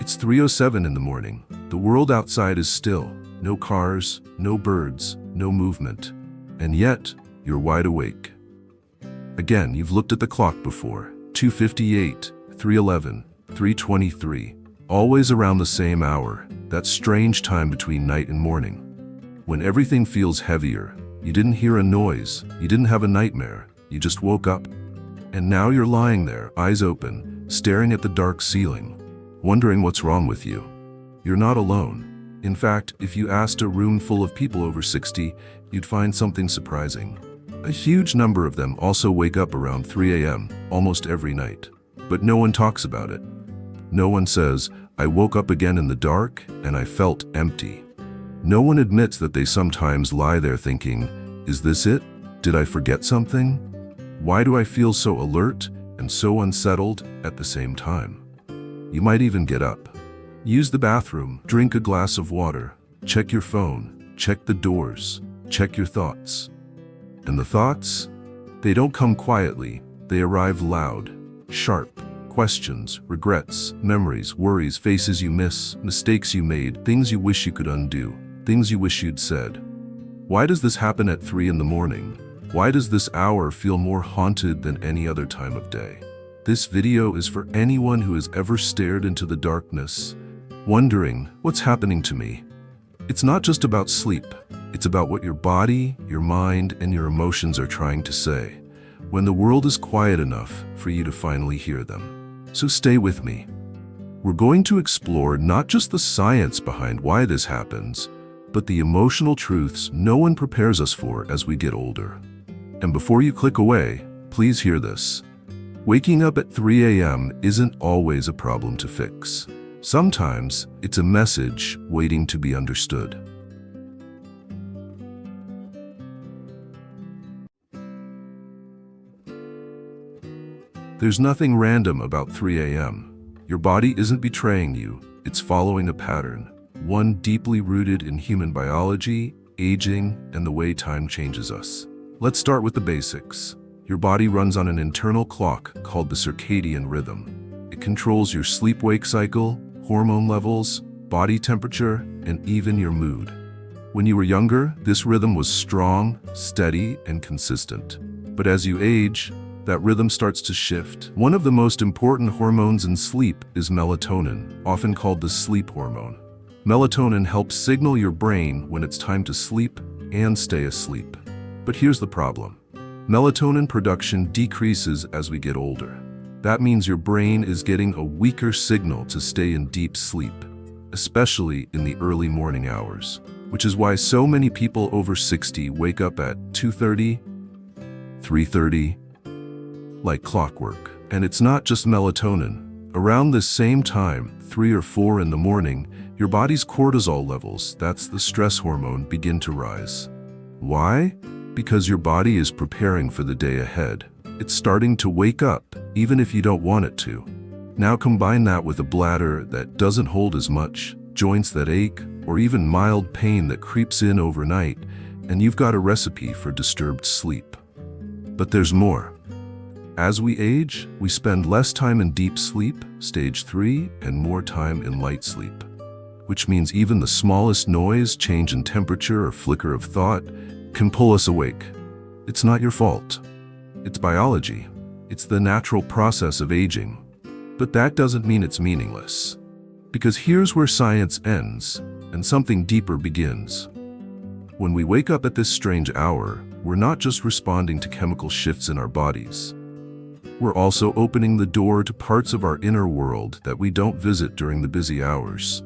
It's 3:07 in the morning. The world outside is still. No cars, no birds, no movement. And yet, you're wide awake. Again, you've looked at the clock before. 2:58, 3:11, 3:23. Always around the same hour, that strange time between night and morning. When everything feels heavier, you didn't hear a noise, you didn't have a nightmare, you just woke up. And now you're lying there, eyes open, staring at the dark ceiling, wondering what's wrong with you. You're not alone. In fact, if you asked a room full of people over 60, you'd find something surprising. A huge number of them also wake up around 3 a.m. almost every night. But no one talks about it. No one says, "I woke up again in the dark and I felt empty." No one admits that they sometimes lie there thinking, "Is this it? Did I forget something? Why do I feel so alert and so unsettled at the same time?" You might even get up. Use the bathroom, drink a glass of water, check your phone, check the doors, check your thoughts. And the thoughts? They don't come quietly, they arrive loud, sharp. Questions, regrets, memories, worries, faces you miss, mistakes you made, things you wish you could undo, things you wish you'd said. Why does this happen at 3 in the morning? Why does this hour feel more haunted than any other time of day? This video is for anyone who has ever stared into the darkness, wondering, what's happening to me? It's not just about sleep. It's about what your body, your mind, and your emotions are trying to say, when the world is quiet enough for you to finally hear them. So stay with me. We're going to explore not just the science behind why this happens, but the emotional truths no one prepares us for as we get older. And before you click away, please hear this. Waking up at 3 a.m. isn't always a problem to fix. Sometimes it's a message waiting to be understood. There's nothing random about 3 a.m. Your body isn't betraying you, it's following a pattern, one deeply rooted in human biology, aging, and the way time changes us. Let's start with the basics. Your body runs on an internal clock called the circadian rhythm. It controls your sleep-wake cycle, hormone levels, body temperature, and even your mood. When you were younger, this rhythm was strong, steady, and consistent. But as you age, that rhythm starts to shift. One of the most important hormones in sleep is melatonin, often called the sleep hormone. Melatonin helps signal your brain when it's time to sleep and stay asleep. But here's the problem. Melatonin production decreases as we get older. That means your brain is getting a weaker signal to stay in deep sleep, especially in the early morning hours, which is why so many people over 60 wake up at 2:30, 3:30, like clockwork. And it's not just melatonin. Around this same time, 3 or 4 in the morning, your body's cortisol levels, that's the stress hormone, begin to rise. Why? Because your body is preparing for the day ahead. It's starting to wake up, even if you don't want it to. Now combine that with a bladder that doesn't hold as much, joints that ache, or even mild pain that creeps in overnight, and you've got a recipe for disturbed sleep. But there's more. As we age, we spend less time in deep sleep, stage 3, and more time in light sleep. Which means even the smallest noise, change in temperature, or flicker of thought can pull us awake. It's not your fault. It's biology. It's the natural process of aging. But that doesn't mean it's meaningless. Because here's where science ends, and something deeper begins. When we wake up at this strange hour, we're not just responding to chemical shifts in our bodies. We're also opening the door to parts of our inner world that we don't visit during the busy hours.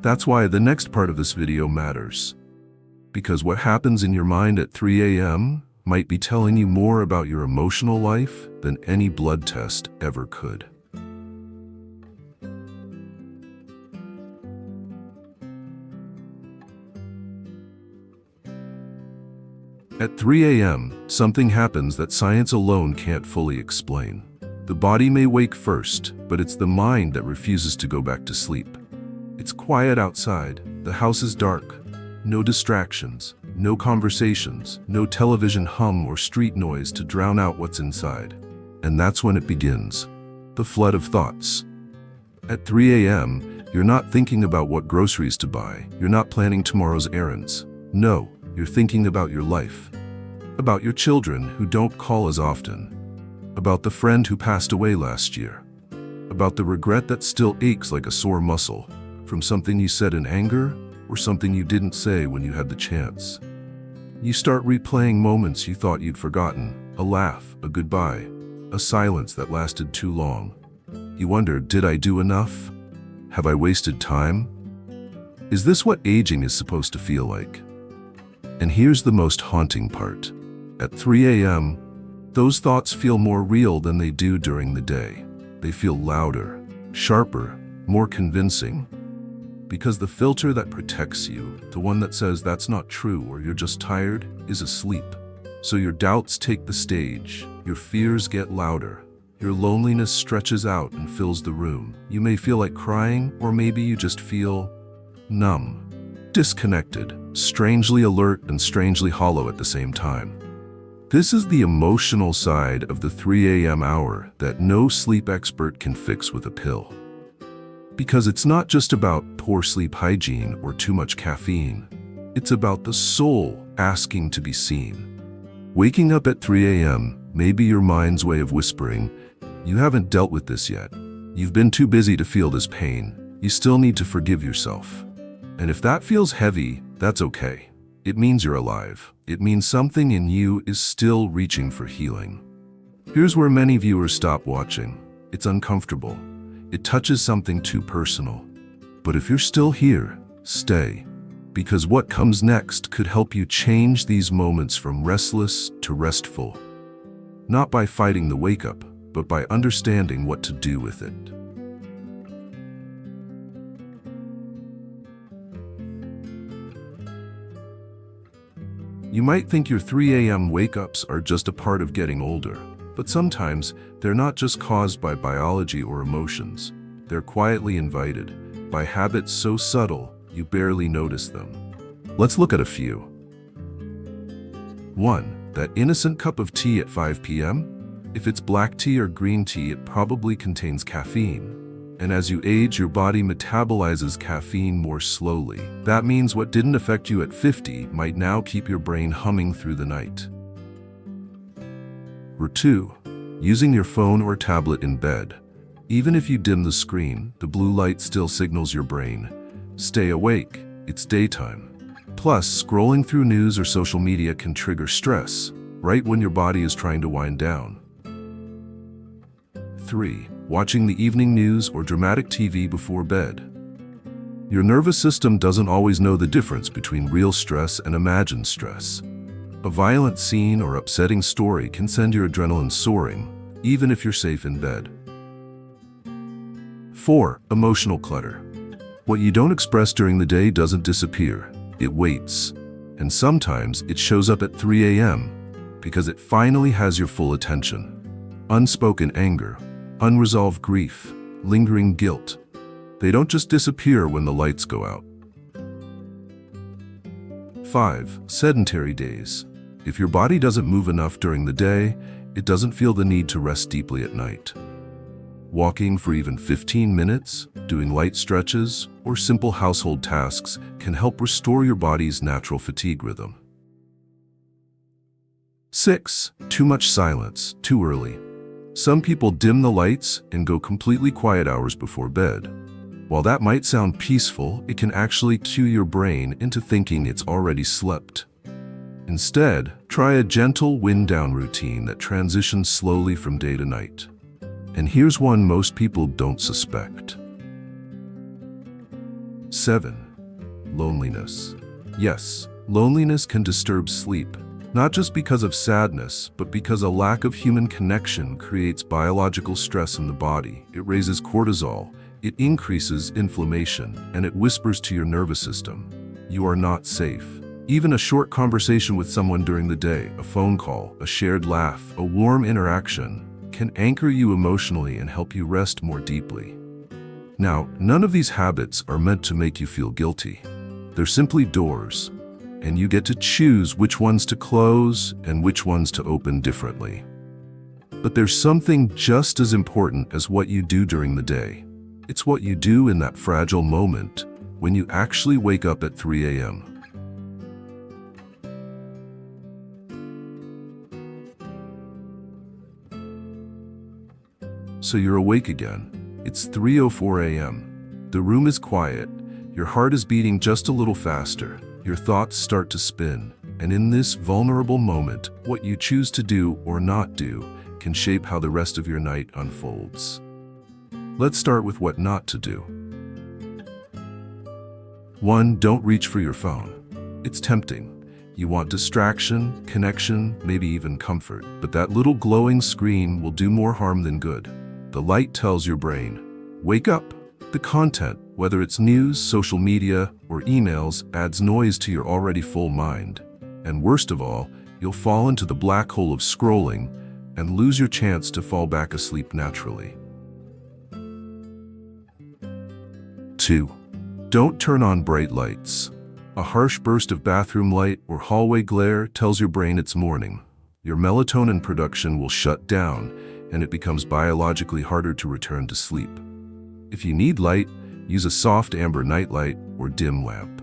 That's why the next part of this video matters. Because what happens in your mind at 3 a.m. might be telling you more about your emotional life than any blood test ever could. At 3 a.m., something happens that science alone can't fully explain. The body may wake first, but it's the mind that refuses to go back to sleep. It's quiet outside, the house is dark, no distractions, no conversations, no television hum or street noise to drown out what's inside. And that's when it begins, the flood of thoughts. At 3 a.m., You're not thinking about what groceries to buy. You're not planning tomorrow's errands. No, you're thinking about your life. About your children who don't call as often. About the friend who passed away last year. About the regret that still aches like a sore muscle from something you said in anger or something you didn't say when you had the chance. You start replaying moments you thought you'd forgotten, a laugh, a goodbye, a silence that lasted too long. You wonder, did I do enough? Have I wasted time? Is this what aging is supposed to feel like? And here's the most haunting part. At 3 a.m., those thoughts feel more real than they do during the day. They feel louder, sharper, more convincing. Because the filter that protects you, the one that says that's not true or you're just tired, is asleep. So your doubts take the stage, your fears get louder, your loneliness stretches out and fills the room. You may feel like crying, or maybe you just feel numb, disconnected, strangely alert and strangely hollow at the same time. This is the emotional side of the 3 a.m. hour that no sleep expert can fix with a pill. Because it's not just about poor sleep hygiene or too much caffeine. It's about the soul asking to be seen. Waking up at 3 a.m. may be your mind's way of whispering, you haven't dealt with this yet. You've been too busy to feel this pain. You still need to forgive yourself. And if that feels heavy, that's okay. It means you're alive. It means something in you is still reaching for healing. Here's where many viewers stop watching. It's uncomfortable. It touches something too personal. But if you're still here, stay. Because what comes next could help you change these moments from restless to restful. Not by fighting the wake-up, but by understanding what to do with it. You might think your 3 a.m. wake-ups are just a part of getting older, but sometimes they're not just caused by biology or emotions. They're quietly invited by habits so subtle you barely notice them. Let's look at a few. 1. That innocent cup of tea at 5 p.m.? If it's black tea or green tea, it probably contains caffeine. And as you age, your body metabolizes caffeine more slowly. That means what didn't affect you at 50 might now keep your brain humming through the night. Or 2. Using your phone or tablet in bed. Even if you dim the screen, the blue light still signals your brain, stay awake, it's daytime. Plus, scrolling through news or social media can trigger stress, right when your body is trying to wind down. 3. Watching the evening news or dramatic TV before bed. Your nervous system doesn't always know the difference between real stress and imagined stress. A violent scene or upsetting story can send your adrenaline soaring, even if you're safe in bed. 4. Emotional clutter. What you don't express during the day doesn't disappear, it waits. And sometimes it shows up at 3 a.m. because it finally has your full attention. Unspoken anger, unresolved grief, lingering guilt. They don't just disappear when the lights go out. 5. Sedentary days. If your body doesn't move enough during the day, it doesn't feel the need to rest deeply at night. Walking for even 15 minutes, doing light stretches, or simple household tasks can help restore your body's natural fatigue rhythm. 6. Too much silence, too early. Some people dim the lights and go completely quiet hours before bed. While that might sound peaceful, it can actually cue your brain into thinking it's already slept. Instead, try a gentle wind-down routine that transitions slowly from day to night. And here's one most people don't suspect. 7. Loneliness. Yes, loneliness can disturb sleep, not just because of sadness, but because a lack of human connection creates biological stress in the body. It raises cortisol, it increases inflammation, and it whispers to your nervous system, you are not safe. Even a short conversation with someone during the day, a phone call, a shared laugh, a warm interaction, can anchor you emotionally and help you rest more deeply. Now, none of these habits are meant to make you feel guilty. They're simply doors, and you get to choose which ones to close and which ones to open differently. But there's something just as important as what you do during the day. It's what you do in that fragile moment when you actually wake up at 3 a.m. So you're awake again. It's 3:04 a.m. The room is quiet. Your heart is beating just a little faster. Your thoughts start to spin. And in this vulnerable moment, what you choose to do or not do can shape how the rest of your night unfolds. Let's start with what not to do. 1. Don't reach for your phone. It's tempting. You want distraction, connection, maybe even comfort. But that little glowing screen will do more harm than good. The light tells your brain, wake up. The content, whether it's news, social media, or emails, adds noise to your already full mind. And worst of all, you'll fall into the black hole of scrolling and lose your chance to fall back asleep naturally. 2. Don't turn on bright lights. A harsh burst of bathroom light or hallway glare tells your brain it's morning. Your melatonin production will shut down, and it becomes biologically harder to return to sleep. If you need light, use a soft amber nightlight or dim lamp.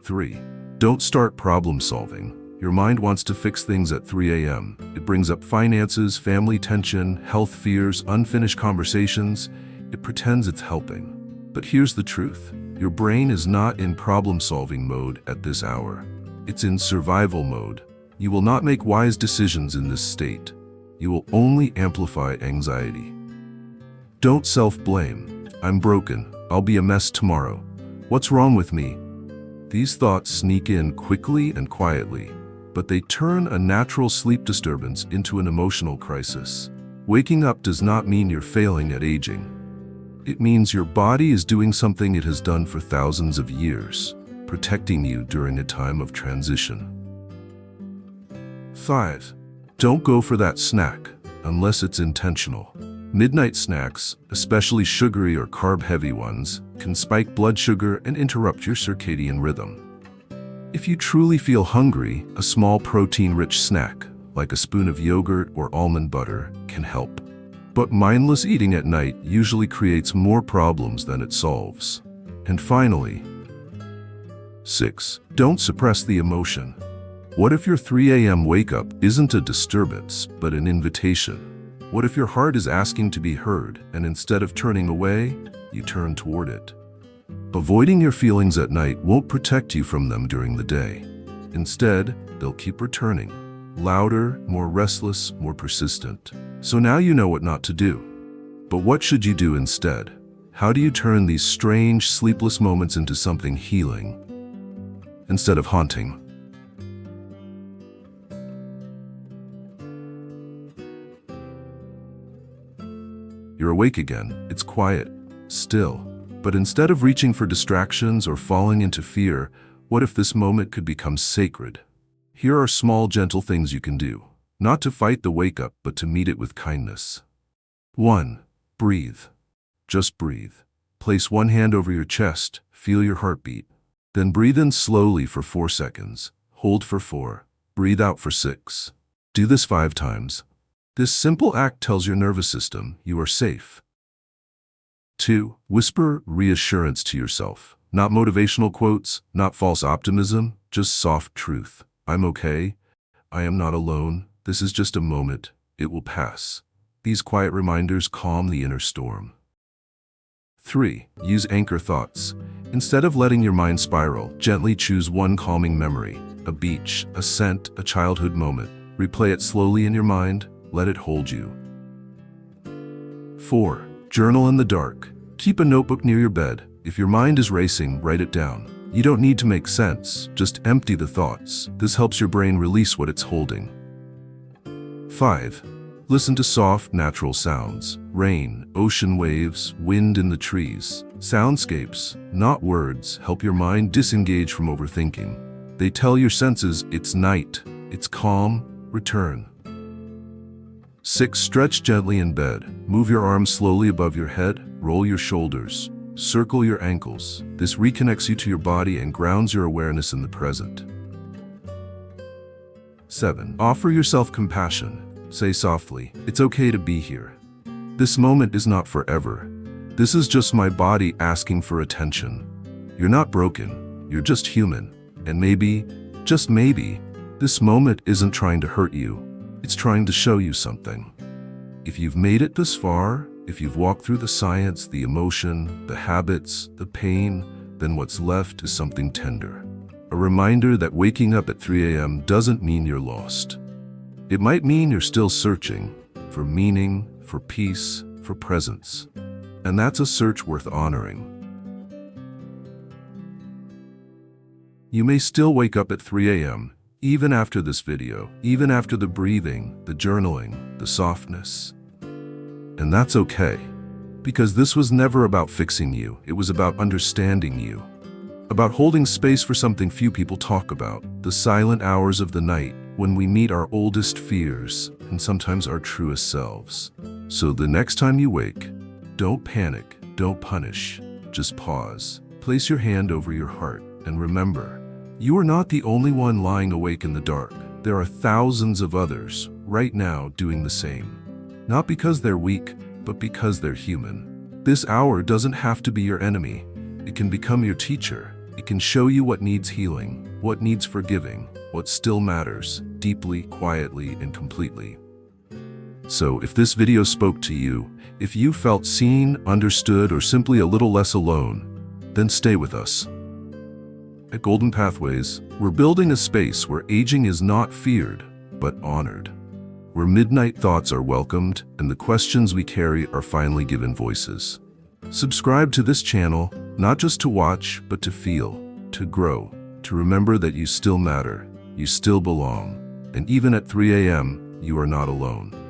3. Don't start problem solving. Your mind wants to fix things at 3 a.m. It brings up finances, family tension, health fears, unfinished conversations. It pretends it's helping. But here's the truth. Your brain is not in problem-solving mode at this hour. It's in survival mode. You will not make wise decisions in this state. You will only amplify anxiety. Don't self-blame. I'm broken. I'll be a mess tomorrow. What's wrong with me? These thoughts sneak in quickly and quietly, but they turn a natural sleep disturbance into an emotional crisis. Waking up does not mean you're failing at aging. It means your body is doing something it has done for thousands of years, protecting you during a time of transition. 5. Don't go for that snack unless it's intentional. Midnight snacks, especially sugary or carb-heavy ones, can spike blood sugar and interrupt your circadian rhythm. If you truly feel hungry, a small protein-rich snack, like a spoon of yogurt or almond butter, can help. But mindless eating at night usually creates more problems than it solves. And finally, 6. Don't suppress the emotion. What if your 3 a.m. wake-up isn't a disturbance, but an invitation? What if your heart is asking to be heard, and instead of turning away, you turn toward it? Avoiding your feelings at night won't protect you from them during the day. Instead, they'll keep returning. Louder, more restless, more persistent. So now you know what not to do. But what should you do instead? How do you turn these strange, sleepless moments into something healing instead of haunting? You're awake again. It's quiet, still. But instead of reaching for distractions or falling into fear, what if this moment could become sacred? Here are small, gentle things you can do. Not to fight the wake-up, but to meet it with kindness. 1. Breathe. Just breathe. Place one hand over your chest, feel your heartbeat. Then breathe in slowly for 4 seconds. Hold for 4. Breathe out for 6. Do this 5 times. This simple act tells your nervous system you are safe. 2. Whisper reassurance to yourself. Not motivational quotes, not false optimism, just soft truth. I'm okay. I am not alone. This is just a moment. It will pass. These quiet reminders calm the inner storm. 3. Use anchor thoughts. Instead of letting your mind spiral, gently choose one calming memory. A beach, a scent, a childhood moment. Replay it slowly in your mind. Let it hold you. 4. Journal in the dark. Keep a notebook near your bed. If your mind is racing, write it down. You don't need to make sense, just empty the thoughts. This helps your brain release what it's holding. 5. Listen to soft, natural sounds. Rain, ocean waves, wind in the trees. Soundscapes, not words, help your mind disengage from overthinking. They tell your senses it's night, it's calm, return. 6. Stretch gently in bed. Move your arms slowly above your head, roll your shoulders, circle your ankles. This reconnects you to your body and grounds your awareness in the present. 7. Offer yourself compassion. Say softly, it's okay to be here. This moment is not forever. This is just my body asking for attention. You're not broken, you're just human. And maybe, just maybe, this moment isn't trying to hurt you. It's trying to show you something. If you've made it this far, if you've walked through the science, the emotion, the habits, the pain, then what's left is something tender. A reminder that waking up at 3 a.m. doesn't mean you're lost. It might mean you're still searching for meaning, for peace, for presence. And that's a search worth honoring. You may still wake up at 3 a.m., even after this video, even after the breathing, the journaling, the softness. And that's okay, because this was never about fixing you. It was about understanding you, about holding space for something few people talk about, the silent hours of the night when we meet our oldest fears and sometimes our truest selves. So the next time you wake, don't panic, don't punish, just pause. Place your hand over your heart and remember, you are not the only one lying awake in the dark. There are thousands of others right now doing the same. Not because they're weak, but because they're human. This hour doesn't have to be your enemy. It can become your teacher. It can show you what needs healing, what needs forgiving, what still matters, deeply, quietly, and completely. So if this video spoke to you, if you felt seen, understood, or simply a little less alone, then stay with us. At Golden Pathways, we're building a space where aging is not feared, but honored. Where midnight thoughts are welcomed and the questions we carry are finally given voices. Subscribe to this channel, not just to watch, but to feel, to grow, to remember that you still matter, you still belong, and even at 3 a.m., you are not alone.